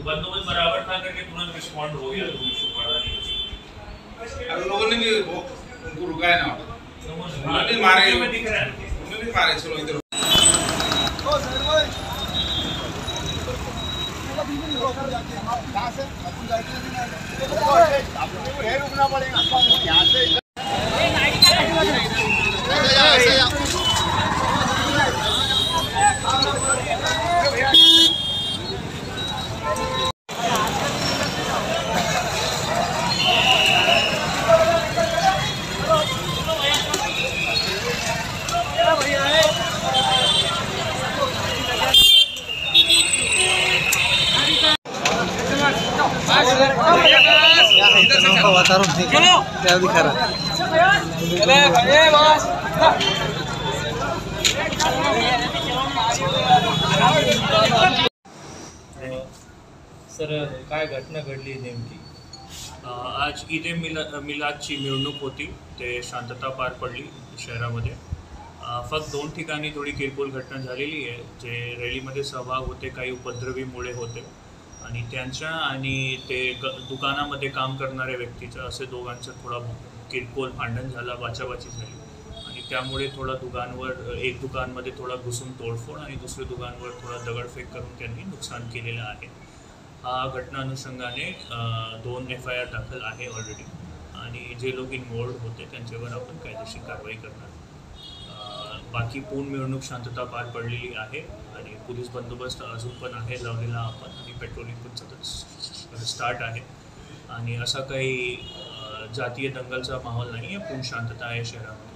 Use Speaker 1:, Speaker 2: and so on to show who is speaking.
Speaker 1: बंदोबस्त बराबर था करके तुरंत रिस्पॉन्ड हो गया, तो इशू पड़ा नहीं।
Speaker 2: लोगों ने भी उनको रुकाया ना, उन्होंने मारे, उन्होंने मारे। चलो इधर रुकना पड़ेगा यहाँ से।
Speaker 3: क्या दिखा रहा
Speaker 4: सर, काय घटना घडली नेमकी?
Speaker 1: आज ईद ए मिलादची मिरवणूक होती, ते शांतता पार पडली शहरामध्ये। फक्त 2 ठिकाणी थोडी किरकोळ घटना झालेली आहे। जे रॅलीमध्ये सहभाग होते काही उपद्रवी मुळे होते आणि त्यांच्या आणि ते दुकानामध्ये काम करणाऱ्या व्यक्तीचं असे दोघांचं थोडा किरकोळ भांडण झाला, बाचाबाची झाली आणि त्यामुळे थोडा एक दुकानमध्ये थोडा घुसून तोडफोड आणि दुसऱ्या दुकानवर थोडा दगडफेक करून त्यांनी नुकसान केलेलं आहे। हा घटना अनुषंगाने 2 FIR दाखल आहे ऑलरेडी आणि जे लोक इन्वॉल्ड होते त्यांच्यावर आपण कायदेशीर कारवाई करणार। बाकी पूर्ण मिरवणूक शांतता पार पडलेली आहे आणि पोलीस बंदोबस्त अजून पण आहे लावलेला आपण आणि पेट्रोलिंग पण सतत स्टार्ट आहे आणि असा काही जातीय दंगलचा माहोल नाही आहे, पूर्ण शांतता आहे शहरामध्ये।